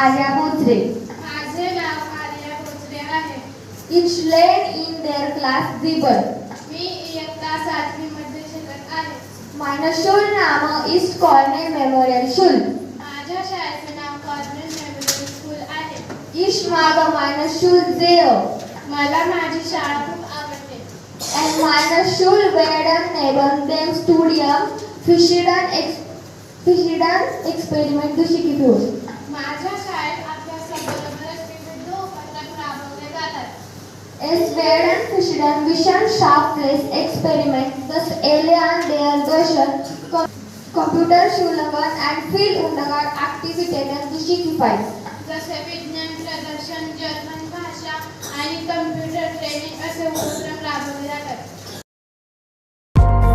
आर्या बोचरे. माझे नाव आर्या बोचरे आहे. Each lane in their class ribbon. मी इयत्ता 7वी मध्ये शिकत आहे. Meine Schulname ist Cornell Memorial Schule. माझ्या शाळेचे नाव कॉर्नेल मेमोरियल स्कूल आहे. Ich mag meine Schule sehr. मला माझी शाळा खूप आवडते. And meine Schule werden neben dem Studium verschiedene Experimente durchgeführt. माझ्या शाळेत अभ्यासाबरोबरच विविध उपक्रम राबवले जातात. Es werden verschiedene wissenschaftliche Experimente, das Lernen der deutschen Computerschulungen und viel andere Aktivitäten durchgeführt. जसे विज्ञान प्रदर्शन, जर्मन भाषा आणि कम्प्युटर ट्रेनिंग असे उपक्रम राबवले जातात.